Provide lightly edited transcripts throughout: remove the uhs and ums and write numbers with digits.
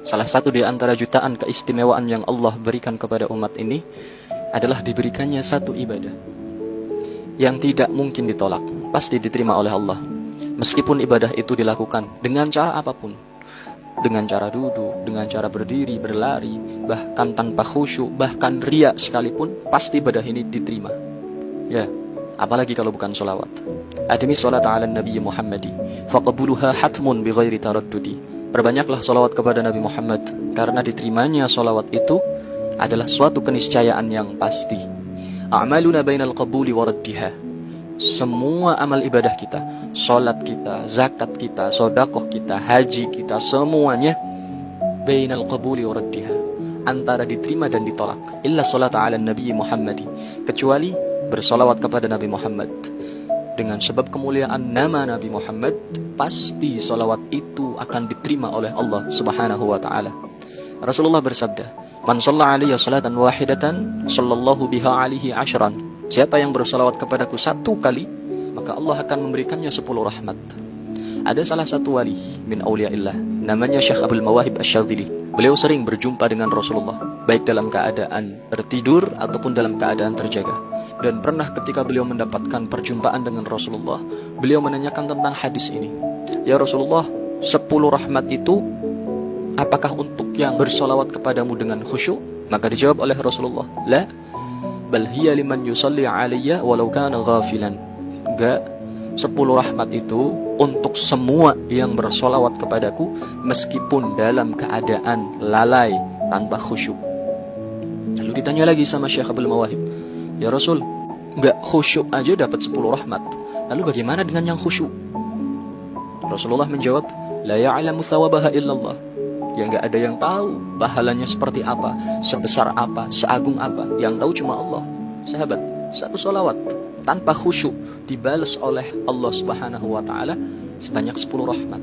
Salah satu di antara jutaan keistimewaan yang Allah berikan kepada umat ini adalah diberikannya satu ibadah yang tidak mungkin ditolak, pasti diterima oleh Allah. Meskipun ibadah itu dilakukan dengan cara apapun, dengan cara duduk, dengan cara berdiri, berlari, bahkan tanpa khusyuk, bahkan riya sekalipun, pasti ibadah ini diterima. Ya, apalagi kalau bukan sholawat. Admi sholat ala Nabi Muhammadi faqabuluha hatmun bighairi taraddudi. Perbanyaklah sholawat kepada Nabi Muhammad, karena diterimanya sholawat itu adalah suatu keniscayaan yang pasti. A'maluna bainal qabuli wa raddiha. Semua amal ibadah kita, sholat kita, zakat kita, sodakoh kita, haji kita, semuanya bainal qabuli wa raddiha, antara diterima dan ditolak. Illa sholat ala Nabi Muhammadi, kecuali bersolawat kepada Nabi Muhammad. Dengan sebab kemuliaan nama Nabi Muhammad, pasti salawat itu akan diterima oleh Allah Subhanahu wa taala. Rasulullah bersabda, "Man shalla 'alayya salatan wahidatan, sallallahu biha 'alaihi 'ashran." Siapa yang bersalawat kepadaku satu kali, maka Allah akan memberikannya 10 rahmat. Ada salah satu wali min auliyaillah, namanya Syekh Abdul Mawahib Asy-Syadzili. Beliau sering berjumpa dengan Rasulullah, baik dalam keadaan tertidur ataupun dalam keadaan terjaga. Dan pernah ketika beliau mendapatkan perjumpaan dengan Rasulullah, beliau menanyakan tentang hadis ini. Ya Rasulullah, 10 rahmat itu apakah untuk yang bersolawat kepadamu dengan khusyuk? Maka dijawab oleh Rasulullah, la, bal hiya liman yusalli alayya walau kana ghafilan. Enggak, 10 rahmat itu untuk semua yang bersolawat kepadaku meskipun dalam keadaan lalai tanpa khusyuk. Lalu ditanya lagi sama Syekh Abdul Mawahib, ya Rasul, enggak khusyuk aja dapat 10 rahmat. Lalu bagaimana dengan yang khusyuk? Rasulullah menjawab, la ya'lamu thawabaha illallah. Ya enggak ada yang tahu pahalanya seperti apa, sebesar apa, seagung apa. Yang tahu cuma Allah. Sahabat, satu salawat tanpa khusyuk dibalas oleh Allah Subhanahu wa taala sebanyak 10 rahmat.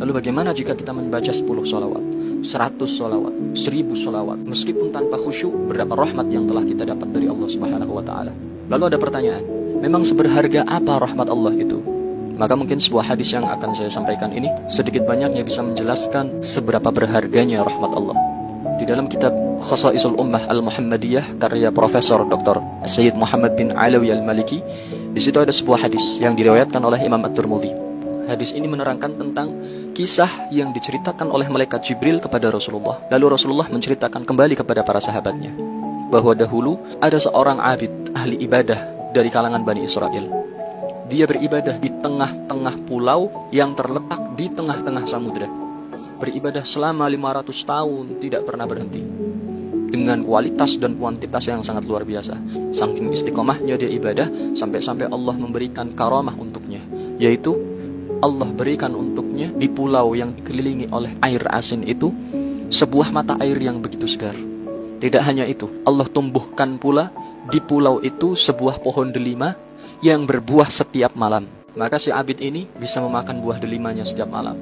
Lalu bagaimana jika kita membaca 10 salawat, 100 salawat, 1000 salawat, meskipun tanpa khusyuk, berapa rahmat yang telah kita dapat dari Allah Subhanahu wa taala? Lalu ada pertanyaan, memang seberharga apa rahmat Allah itu? Maka mungkin sebuah hadis yang akan saya sampaikan ini sedikit banyaknya bisa menjelaskan seberapa berharganya rahmat Allah. Di dalam kitab Khasaisul Ummah Al-Muhammadiyah karya Profesor Dr. Sayyid Muhammad bin Alawi Al-Maliki, di situ ada sebuah hadis yang diriwayatkan oleh Imam At-Tirmidzi. Hadis ini menerangkan tentang kisah yang diceritakan oleh malaikat Jibril kepada Rasulullah. Lalu Rasulullah menceritakan kembali kepada para sahabatnya bahwa dahulu ada seorang abid, ahli ibadah dari kalangan Bani Israel. Dia beribadah di tengah-tengah pulau yang terletak di tengah-tengah samudra. Beribadah selama 500 tahun, tidak pernah berhenti. Dengan kualitas dan kuantitas yang sangat luar biasa. Saking istiqomahnya dia ibadah, sampai-sampai Allah memberikan karamah untuknya. Yaitu, Allah berikan untuknya di pulau yang dikelilingi oleh air asin itu, sebuah mata air yang begitu segar. Tidak hanya itu, Allah tumbuhkan pula di pulau itu sebuah pohon delima yang berbuah setiap malam. Maka si abid ini bisa memakan buah delimanya setiap malam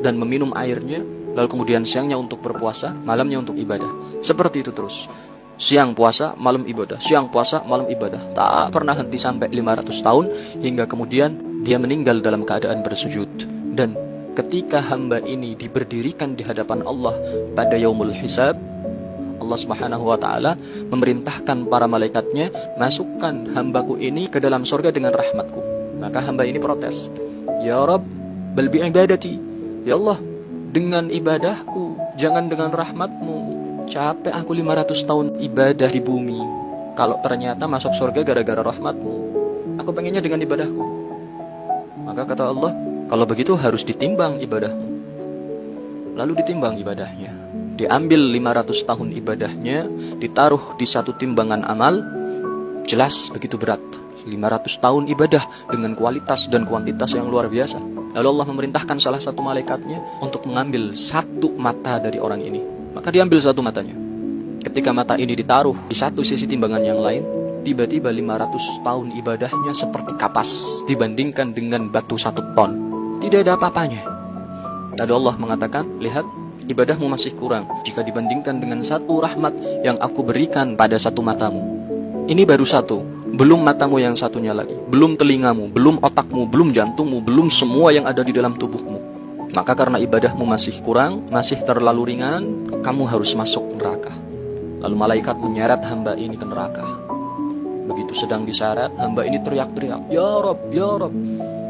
dan meminum airnya, lalu kemudian siangnya untuk berpuasa, malamnya untuk ibadah. Seperti itu terus. Siang puasa, malam ibadah. Siang puasa, malam ibadah. Tak pernah henti sampai 500 tahun hingga kemudian dia meninggal dalam keadaan bersujud. Dan ketika hamba ini diberdirikan di hadapan Allah pada yaumul hisab, Allah Subhanahu wa taala memerintahkan para malaikatnya, masukkan hambaku ini ke dalam surga dengan rahmatku. Maka hamba ini protes, ya Rabb, bal bi ibadati. Ya Allah, dengan ibadahku, jangan dengan rahmatmu. Capek aku 500 tahun ibadah di bumi, kalau ternyata masuk surga gara-gara rahmatmu. Aku pengennya dengan ibadahku. Maka kata Allah, kalau begitu harus ditimbang ibadahmu. Lalu ditimbang ibadahnya. Diambil 500 tahun ibadahnya, ditaruh di satu timbangan amal, jelas begitu berat. 500 tahun ibadah dengan kualitas dan kuantitas yang luar biasa. Lalu Allah memerintahkan salah satu malaikatnya untuk mengambil satu mata dari orang ini. Maka diambil satu matanya. Ketika mata ini ditaruh di satu sisi timbangan yang lain, tiba-tiba 500 tahun ibadahnya seperti kapas dibandingkan dengan batu 1 ton. Tidak ada apa-apanya. Lalu Allah mengatakan, lihat, ibadahmu masih kurang jika dibandingkan dengan satu rahmat yang aku berikan pada satu matamu. Ini baru satu, belum matamu yang satunya lagi, belum telingamu, belum otakmu, belum jantungmu, belum semua yang ada di dalam tubuhmu. Maka karena ibadahmu masih kurang, masih terlalu ringan, kamu harus masuk neraka. Lalu malaikat menyeret hamba ini ke neraka. Begitu sedang diseret, hamba ini teriak-teriak, Ya Rob,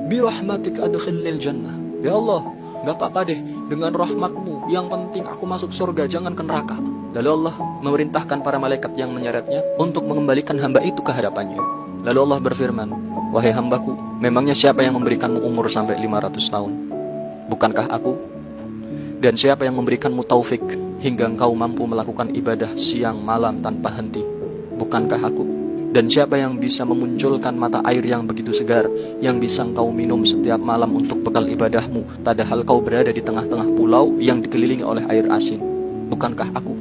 birahmatik adkhilnil jannah. Ya Allah, gak apa-apa deh, dengan rahmatmu, yang penting aku masuk surga, jangan ke neraka. Lalu Allah memerintahkan para malaikat yang menyeretnya untuk mengembalikan hamba itu ke hadapannya. Lalu Allah berfirman, wahai hambaku, memangnya siapa yang memberikanmu umur sampai 500 tahun? Bukankah aku? Dan siapa yang memberikanmu taufik hingga engkau mampu melakukan ibadah siang malam tanpa henti? Bukankah aku? Dan siapa yang bisa memunculkan mata air yang begitu segar, yang bisa engkau minum setiap malam untuk bekal ibadahmu, padahal kau berada di tengah-tengah pulau yang dikelilingi oleh air asin? Bukankah aku?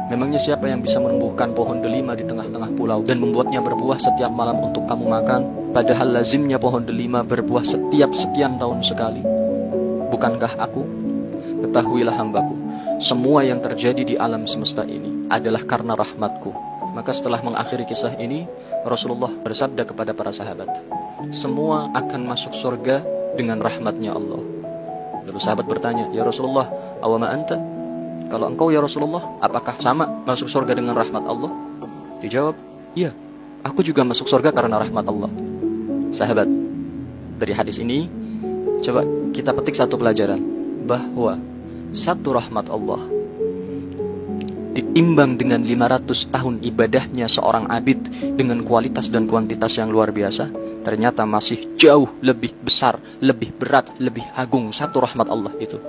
Memangnya siapa yang bisa menumbuhkan pohon delima di tengah-tengah pulau dan membuatnya berbuah setiap malam untuk kamu makan, padahal lazimnya pohon delima berbuah setiap sekian tahun sekali? Bukankah aku? Ketahuilah hambaku, semua yang terjadi di alam semesta ini adalah karena rahmatku. Maka setelah mengakhiri kisah ini, Rasulullah bersabda kepada para sahabat, semua akan masuk surga dengan rahmatnya Allah. Lalu sahabat bertanya, ya Rasulullah, awama anta? Kalau engkau ya Rasulullah, apakah sama masuk surga dengan rahmat Allah? Dijawab, iya, aku juga masuk surga karena rahmat Allah. Sahabat, dari hadis ini, coba kita petik satu pelajaran, bahwa satu rahmat Allah ditimbang dengan 500 tahun ibadahnya seorang abid dengan kualitas dan kuantitas yang luar biasa, ternyata masih jauh lebih besar, lebih berat, lebih agung satu rahmat Allah itu.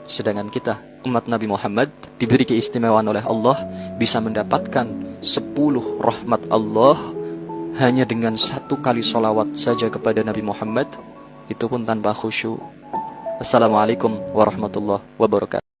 Sedangkan kita, umat Nabi Muhammad, diberi keistimewaan oleh Allah, bisa mendapatkan 10 rahmat Allah hanya dengan 1 kali sholawat saja kepada Nabi Muhammad, itu pun tanpa khusyuk. Assalamualaikum warahmatullahi wabarakatuh.